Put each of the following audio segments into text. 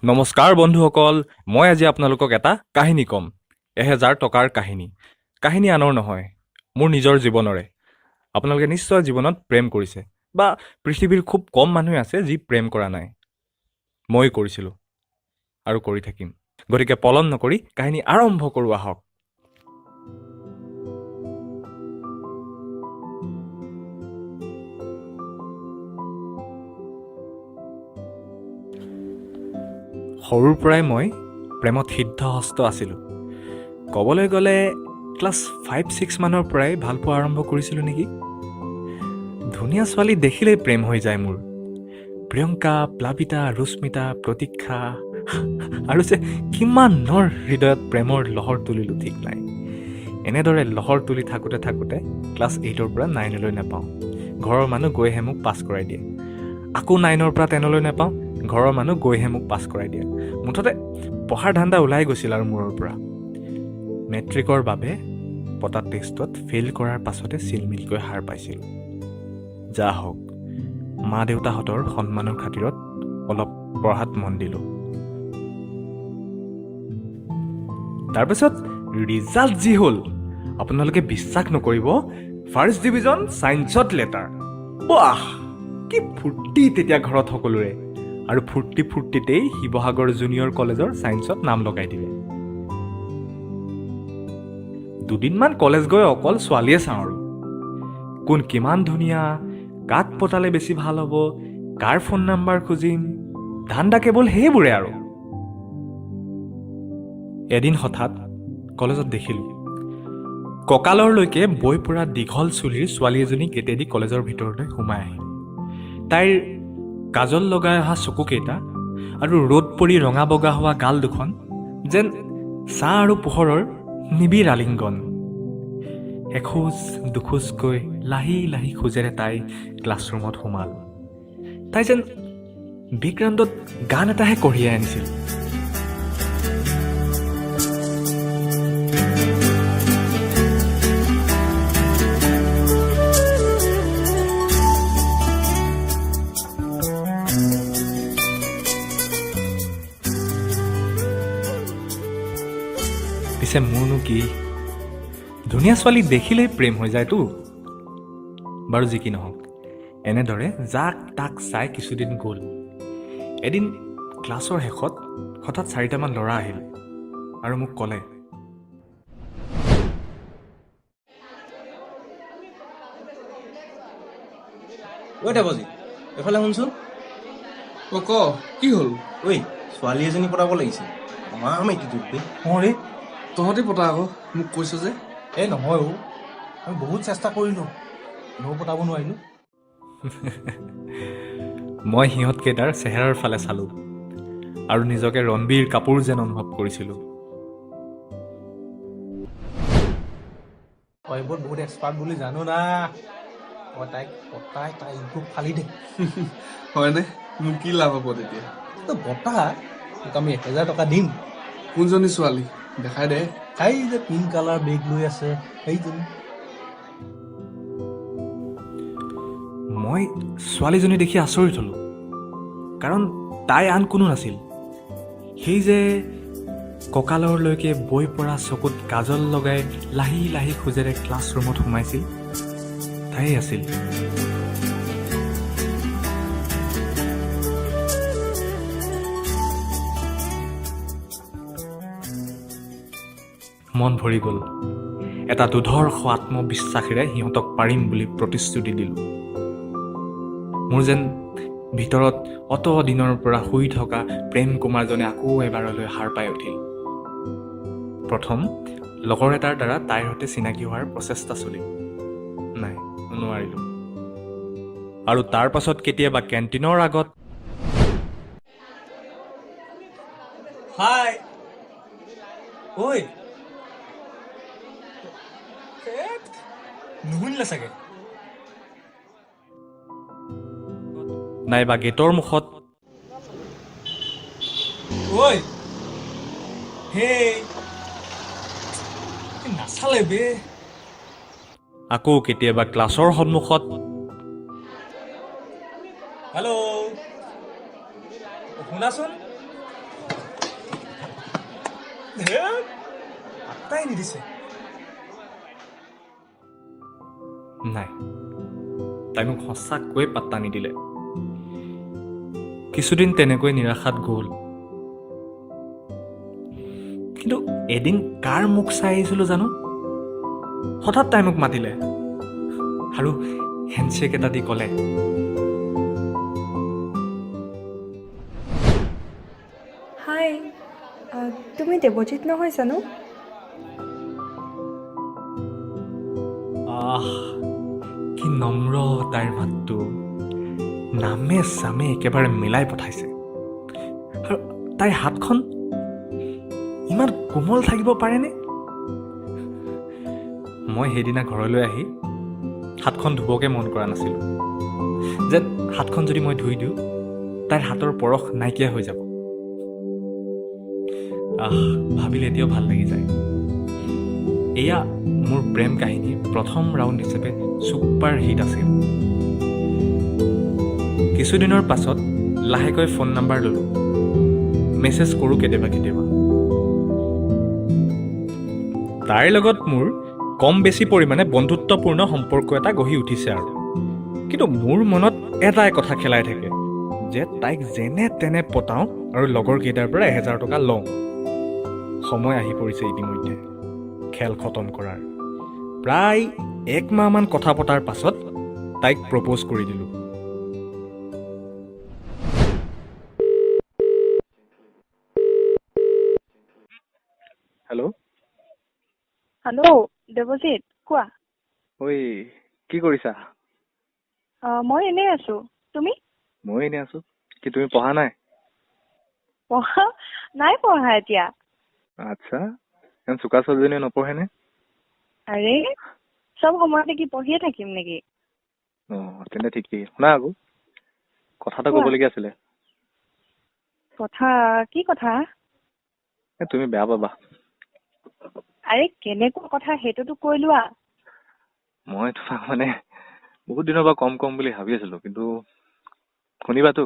নমস্কাৰ বন্ধুসকল, মই আজি আপোনালোকক এটা কাহিনী ক'ম। 1000 টকাৰ কাহিনী। কাহিনী আনৰ নহয়, মোৰ নিজৰ জীৱনৰে। আপোনালোকে নিশ্চয় জীৱনত প্ৰেম কৰিছে, বা পৃথিৱীৰ খুব কম মানুহ আছে যি প্ৰেম কৰা নাই। মই কৰিছিলোঁ আৰু কৰি থাকিম। গতিকে পলম নকৰি কাহিনী আৰম্ভ কৰোঁ আহক। সৰুৰ পৰাই মই প্ৰেমত সিদ্ধহস্ত আছিলোঁ। ক'বলৈ গ'লে ক্লাছ 5-6 মানৰ পৰাই ভাল পোৱা আৰম্ভ কৰিছিলোঁ নেকি। ধুনীয়া ছোৱালী দেখিলেই প্ৰেম হৈ যায় মোৰ। প্ৰিয়ংকা, প্লাবিতা, ৰশ্মিতা, প্ৰতীক্ষা আৰু যে কিমানৰ হৃদয়ত প্ৰেমৰ লহৰ তুলিলোঁ ঠিক নাই। এনেদৰে লহৰ তুলি থাকোঁতে ক্লাছ 8ৰ পৰা 9লৈ নাপাওঁ। ঘৰৰ মানুহ গৈহে মোক পাছ কৰাই দিয়ে। আকৌ 9ৰ পৰা 10লৈ নাপাওঁ। ঘৰৰ মানুহ গৈহে মোক পাছ কৰাই দিয়ে। মুঠতে পঢ়াৰ ধান্দা ওলাই গৈছিল আৰু মূৰৰ পৰা। মেট্ৰিকৰ বাবে পতা টেষ্টত ফেইল কৰাৰ পাছতে চিলমিলকৈ হাৰ পাইছিলোঁ। যা হওক, মা দেউতাহঁতৰ সন্মানৰ খাতিৰত অলপ পঢ়াত মন দিলোঁ। তাৰপিছত ৰিজাল্ট যি হ'ল, আপোনালোকে বিশ্বাস নকৰিব, ফাৰ্ষ্ট ডিভিজন ছায়েন্সত লেটাৰ। বাহ, কি ফূৰ্তি তেতিয়া ঘৰত সকলোৰে। আৰু ফূৰ্তিতেই শিৱসাগৰ জুনিয়ৰ কলেজৰ ছায়েন্সত নাম লগাই দিলে। দুদিনমান কলেজ গৈ অকল ছোৱালীয়ে চাওঁ আৰু কোন কিমান ধুনীয়া, কাক পতালে বেছি ভাল হ'ব, কাৰ ফোন নাম্বাৰ খুজিম, ধান্দা কেৱল সেইবোৰে আৰু। এদিন হঠাৎ কলেজত দেখিলোঁ, কঁকালৰলৈকে বৈ পৰা দীঘল চুলিৰ ছোৱালী এজনী গেটেদি কলেজৰ ভিতৰলৈ সোমাই আহিল। তাইৰ কাজল লগাই অহা চকুকেইটা আৰু ৰ'দ পৰি ৰঙা বগা হোৱা গাল দুখন যেন ছাঁ আৰু পোহৰৰ নিবিড় আলিংগন। এখোজ দুখোজকৈ লাহি লাহি খোজেৰে তাই ক্লাছৰুমত সোমাল। তাই যেন বেকগ্ৰাউণ্ডত গান এটাহে কঢ়িয়াই আনিছিল। পিছে মোৰনো কি, ধুনীয়া ছোৱালী দেখিলেই প্ৰেম হৈ যায়তো। বাৰু যি কি নহওক, এনেদৰে যাক তাক চাই কিছুদিন গ'ল। এদিন ক্লাছৰ শেষত হঠাৎ 4টামান ল'ৰা আহিল আৰু মোক ক'লে, ঐ দেৱজিৎ, এইফালে শুনচোন। ক কি হ'ল? ঐ, ছোৱালী এজনী পতাব লাগিছিল। আমাৰ মাইকীটোত ৰে তহঁতে পতা আকৌ, মোক কৈছ যে। এই নহয় অ', আমি বহুত চেষ্টা কৰিলোঁ, কোনেও পতাব নোৱাৰিলোঁ। মই সিহঁতকেইটাৰ চেহেৰাৰ ফালে চালোঁ আৰু নিজকে ৰণবীৰ কাপুৰ যেন অনুভৱ কৰিছিলোঁ। তই এইবোৰ বহুত এক্সপাৰ্ট বুলি জানো না। তই তাইক পতাই তাই ইবোৰ ফালি দে। হয়নে? মোৰ কি লাভ হ'ব তেতিয়া? তই বতা, তোক আমি 1000 টকা দিম। কোনজনী ছোৱালী দেখাই দে। তাই যে পিংক কালাৰ বেগ লৈ আছে সেইজনী। মই ছোৱালীজনী দেখি আচৰিত হ'লোঁ, কাৰণ তাই আন কোনো নাছিল। সেই যে কঁকালৰলৈকে বৈ পৰা চকুত কাজল লগাই লাহি লাহি খোজেৰে ক্লাছৰুমত সোমাইছিল, তাই আছিল। মন ভৰি গ'ল। এটা দুধৰ্ষ আত্মবিশ্বাসেৰে সিহঁতক পাৰিম বুলি প্ৰতিশ্ৰুতি দিলোঁ। মোৰ যেন ভিতৰত অত দিনৰ পৰা শুই থকা প্ৰেম কুমাৰজনে আকৌ এবাৰলৈ সাৰ পাই উঠিল। প্ৰথম লগৰ এটাৰ দ্বাৰা তাইৰ সৈতে চিনাকি হোৱাৰ প্ৰচেষ্টা চলিল। নাই, নোৱাৰিলোঁ। আৰু তাৰ পাছত কেতিয়াবা কেণ্টিনৰ আগত, হাই ঐ, নুশুনিলে চাগে। নাইবা গেটৰ মুখত, ঐ হেই, নাচালে বে। আকৌ কেতিয়াবা ক্লাছৰ সন্মুখত, হেল্ল', ঐ শুনাচোন পাত্তাই নিদিছে নাই তাই মোক সঁচাকৈয়ে পাত্তা নিদিলে কিছুদিন তেনেকৈ নিৰাশাত গ'ল কিন্তু এদিন কাৰ মুখ চাই আহিছিলোঁ জানো হঠাৎ তাই মোক মাতিলে আৰু হেণ্ডশ্বেক এটা দি ক'লে হাই তুমি দেৱজিত নহয় জানো আহ কি নম্ৰ তাইৰ মাতটো নামে চামে একেবাৰে মিলাই পঠাইছে আৰু তাইৰ হাতখন ইমান কোমল থাকিব পাৰেনে মই সেইদিনা ঘৰলৈ আহি হাতখন ধুবকে মন কৰা নাছিলোঁ যে হাতখন যদি মই ধুই দিওঁ তাইৰ হাতৰ পৰশ নাইকিয়া হৈ যাব ভাবিলে এতিয়াও ভাল লাগি যায় এয়া মোৰ প্ৰেম কাহিনীৰ প্ৰথম ৰাউণ্ড হিচাপে ছুপাৰ হিট আছিল কিছুদিনৰ পাছত লাহেকৈ ফোন নাম্বাৰ ল'লোঁ মেছেজ কৰোঁ কেতিয়াবা কেতিয়াবা তাইৰ লগত মোৰ কম বেছি পৰিমাণে বন্ধুত্বপূৰ্ণ সম্পৰ্ক এটা গঢ়ি উঠিছে আৰু কিন্তু মোৰ মনত এটাই কথা খেলাই থাকে যে তাইক যেনে তেনে পতাওঁ আৰু লগৰ কেইটাৰ পৰা 1000 টকা লওঁ সময় আহি পৰিছে ইতিমধ্যে খেল খতম কৰাৰ প্ৰায় 1 মাহমান কথা পতাৰ পাছত তাইক প্ৰপ'জ কৰি দিলোঁ হেল্ল' হেল্ল' দেৱজিত কোৱা ঐ কি কৰিছা মই এনেই আছো তুমি মই এনেই আছোঁ কি তুমি পঢ়া নাই পঢ়া নাই পঢ়া এতিয়া আচ্ছা ইমান চোকা ছোৱালীজনীয়ে নপঢ়েনে আৰে চব সময়তে কি পঢ়িয়ে থাকিম নেকি অঁ তেন্তে ঠিকেই শুনা আকৌ কথা এটা কোৱা। ক'বলগীয়া আছিলে কথা কি কথা তুমি বেয়া পাবা আৰে কেনেকুৱা কথা সেইটোতো কৈ লোৱা মই তোমাক মানে বহুত দিনৰ পৰা কম বুলি ভাবি আছিলোঁ কিন্তু শুনিবাতো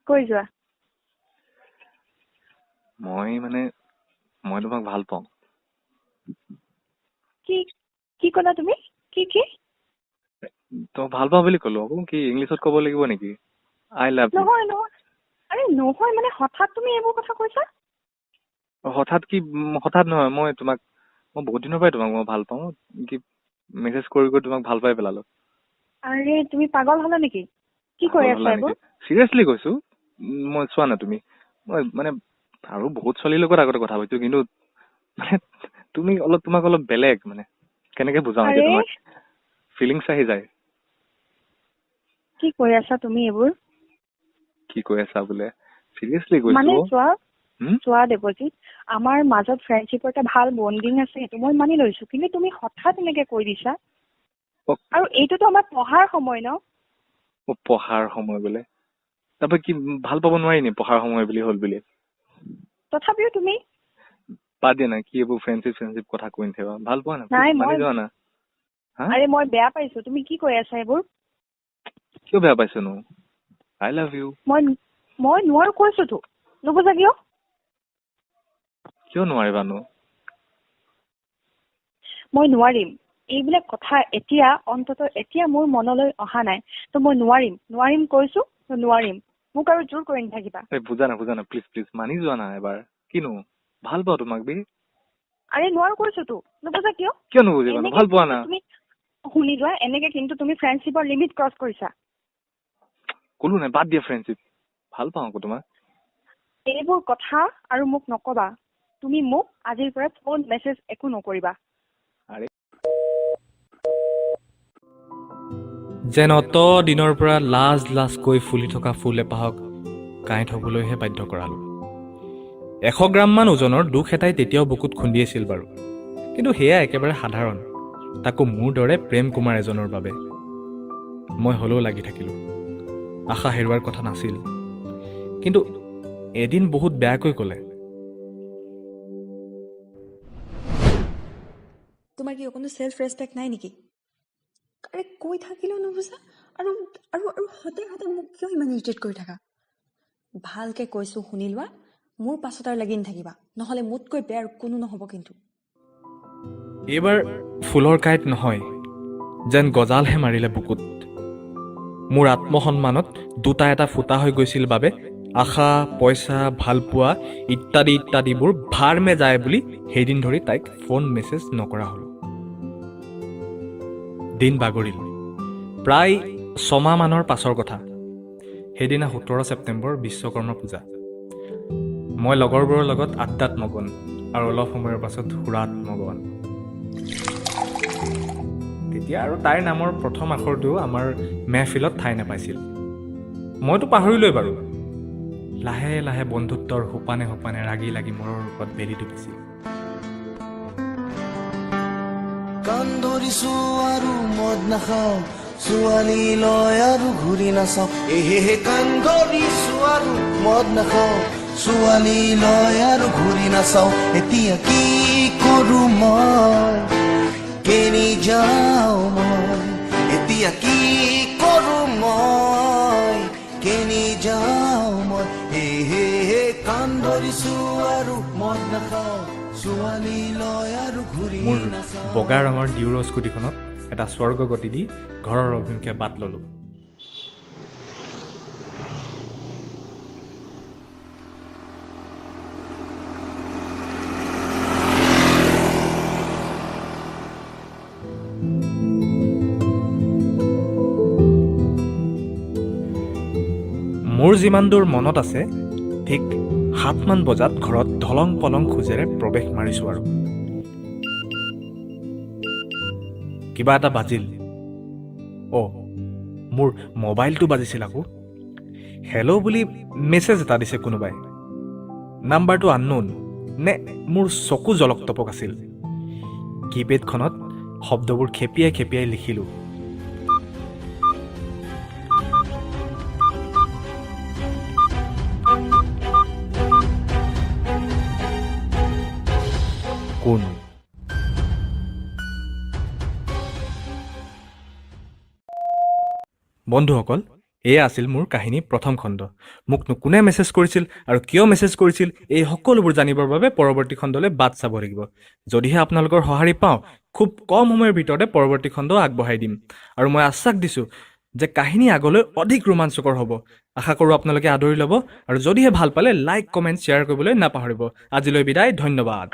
কৈ যোৱা মই তোমাক ভাল পাওঁ কি কি ক'লা তুমি কি কি তোমাক ভাল পাওঁ বুলি ক'লো আকৌ কি ইংলিছত ক'ব লাগিব নেকি আই লাভ ইউ নহয় নহয় আৰে নহয় মানে হঠাৎ তুমি এইবোৰ কথা কৈছা হঠাৎ নহয় মই বহুত দিনৰ পৰাই তোমাক মই ভাল পাওঁ কি মেছেজ কৰি তোমাক ভাল পাই পেলালো আৰে তুমি পাগল হ'লা নেকি কি কৈ আছা এইবোৰ চিৰিয়াছলি কৈছো মই চোৱা না তুমি মই মানে আৰু বহুত ছোৱালীৰ লগত আগতে কথা পাতিছো কিন্তু মানে তোমাক অলপ বেলেগ মানে কেনেকে বুজাও এতিয়া আৰে তোমাক ফিলিংছ আহি যায় কি কৈ আছা তুমি এইবোৰ কি কৈ আছা বোলে চিৰিয়াছলি মানে কৈছো চোৱা দেৱজিত আমাৰ মাজত ফ্ৰেণ্ডশ্বিপৰ এটা ভাল বণ্ডিং আছে সেইটো মই মানি লৈছো কিন্তু তুমি হঠাৎ এনেকে কৈ দিছা আৰু এইটোতো আমাৰ পঢ়াৰ সময় ন পঢ়াৰ সময় বোলে তাৰপৰা কি ভাল পাব নোৱাৰি নি পঢ়াৰ সময় বুলি হ'ল বুলি তথাপিও তুমি বাদ দিয়া না কি এইবোৰ ফ্ৰেণ্ডশ্বিপ কথা কৈ নাথাকিবা ভাল পোৱা না নাই মানি মই যোৱা না আৰে মই বেয়া পাইছো তুমি কি কৈ আছা এইবোৰ কিয় বেয়া পাইছনো আই লাভ ইউ মই নোৱাৰো কৈছোতো নুবুজা কিয় নোৱাৰিবানো মই নোৱাৰিম এইবিলাক কথা এতিয়া মোৰ মনলৈ অহা নাই ত মই নোৱাৰিম কৈছো নোৱাৰিম মোক আৰু জোৰ কৰি নাথাকিবা বুজা না প্লিজ মানি যোৱা না এবাৰ কিনো ভাল পাওঁ তোমাক বে আৰে নোৱাৰো কৈছোতো নুবুজা কিয় নুবুজিবা এনেকে ভাল পোৱা না তুমি শুনি যোৱা এনেকে কিন্তু তুমি ফ্ৰেণ্ডশ্বিপৰ লিমিট ক্ৰছ কৰিছা ক'লো নাই বাদ দিয়া ফ্ৰেণ্ডশ্বিপ ভাল পাওঁ আকৌ তোমাক এইবোৰ কথা আৰু মোক নকবা তুমি মোক আজিৰ পৰা ফোন মেছেজ একো নকৰিবা যেন অত দিনৰ পৰা লাজকৈ ফুলি থকা ফুল এপাহক কাঁইট থ'বলৈহে বাধ্য কৰালোঁ 100 গ্ৰামমান ওজনৰ দুখ এটাই তেতিয়াও বুকুত খুন্দিয়েছিল বাৰু কিন্তু সেয়া একেবাৰে সাধাৰণ তাকো মোৰ দৰে প্ৰেম কুমাৰ এজনৰ বাবে মই হ'লেও লাগি থাকিলোঁ আশা হেৰুৱাৰ কথা নাছিল কিন্তু এদিন বহুত বেয়াকৈ ক'লে তোমাৰ কি অকণো চেল্ফ ৰেচপেক্ট নাই নেকি আৰে কৈ থাকিলেও নুবুজা আৰু আৰু আৰু হতে মোক কিয় ইমান ইৰিটেট কৰি থাকা ভালকে কৈছোঁ শুনি লোৱা, মোৰ পাছত আৰু লাগি নাথাকিবা, নহ'লে মোতকৈ বেয়া আৰু কোনো নহ'ব কিন্তু। এইবাৰ ফুলৰ কাঁইট নহয়, যেন গজালহে মাৰিলে বুকুত। মোৰ আত্মসন্মানত দুটা এটা ফুটা হৈ গৈছিল বাবে আশা, পইচা, ভালপোৱা ইত্যাদি ইত্যাদিবোৰ ভাৰমে যায় বুলি সেইদিন ধৰি তাইক ফোন মেছেজ নকৰা হ'লোঁ। দিন বাগৰিল। প্ৰায় 6 মাহমানৰ পাছৰ কথা। সেইদিনা 17 ছেপ্টেম্বৰ, বিশ্বকৰ্মা পূজা। মই লগৰবোৰৰ লগত আড্ডাত মগন আৰু অলপ সময়ৰ পাছত সুৰাত মগন। তেতিয়া আৰু তাইৰ নামৰ প্ৰথম আখৰটো আমাৰ মেহফিলত ঠাই নাপাইছিল। মইতো পাহৰিলোৱে বাৰু। লাহে লাহে বন্ধুত্বৰ সোপানে সোপানে ৰাগি লাগি মূৰৰ ওপৰত বেলি ডুবিছিল। কাণ ধৰিছো আৰু মদ নাখাওঁ, ছোৱালী লয় আৰু ঘূৰি নাচাওঁ। এহে কাণ ধৰিছো আৰু মদ নাখাওঁ, ছোৱালী লয় আৰু ঘূৰি নাচাওঁ। এতিয়া কি কৰো মই, কেনি যাওঁ মই, এতিয়া কি কৰো মই, কেনি যাওঁ মই। এহে কাণ ধৰিছো আৰু মদ নাখাওঁ, ছোৱালী লয় আৰু ঘূৰি মোৰ নাচাওঁ। বগা ৰঙৰ ডিউৰ স্কুটিখনত এটা স্বৰ্গ গতি দি ঘৰৰ অভিমুখে বাট ল'লোঁ। মোৰ যিমান দূৰ মনত আছে, ঠিক 7মান বজাত ঘৰত ধলং পলং খোজেৰে প্ৰৱেশ মাৰিছোঁ আৰু কিবা এটা বাজিল। মোৰ মোবাইলটো বাজিছিল আকৌ। হেল্ল' বুলি মেছেজ এটা দিছে কোনোবাই। নাম্বাৰটো আননোন নে মোৰ চকু জলকটপক আছিল। কিপেডখনত শব্দবোৰ খেপিয়াই খেপিয়াই লিখিলোঁ। কোন? বন্ধুসকল, এয়া আছিল মোৰ কাহিনী প্ৰথম খণ্ড। মোক কোনে মেছেজ কৰিছিল আৰু কিয় মেছেজ কৰিছিল, এই সকলোবোৰ জানিবৰ বাবে পৰৱৰ্তী খণ্ডলৈ বাট চাব লাগিব। যদিহে আপোনালোকৰ সঁহাৰি পাওঁ, খুব কম সময়ৰ ভিতৰতে পৰৱৰ্তী খণ্ড আগবঢ়াই দিম। আৰু মই আশ্বাস দিছোঁ যে কাহিনী আগলৈ অধিক ৰোমাঞ্চকৰ হ'ব। আশা কৰোঁ আপোনালোকে আদৰি ল'ব আৰু যদিহে ভাল পালে লাইক, কমেণ্ট, শ্বেয়াৰ কৰিবলৈ নাপাহৰিব। আজিলৈ বিদায়, ধন্যবাদ।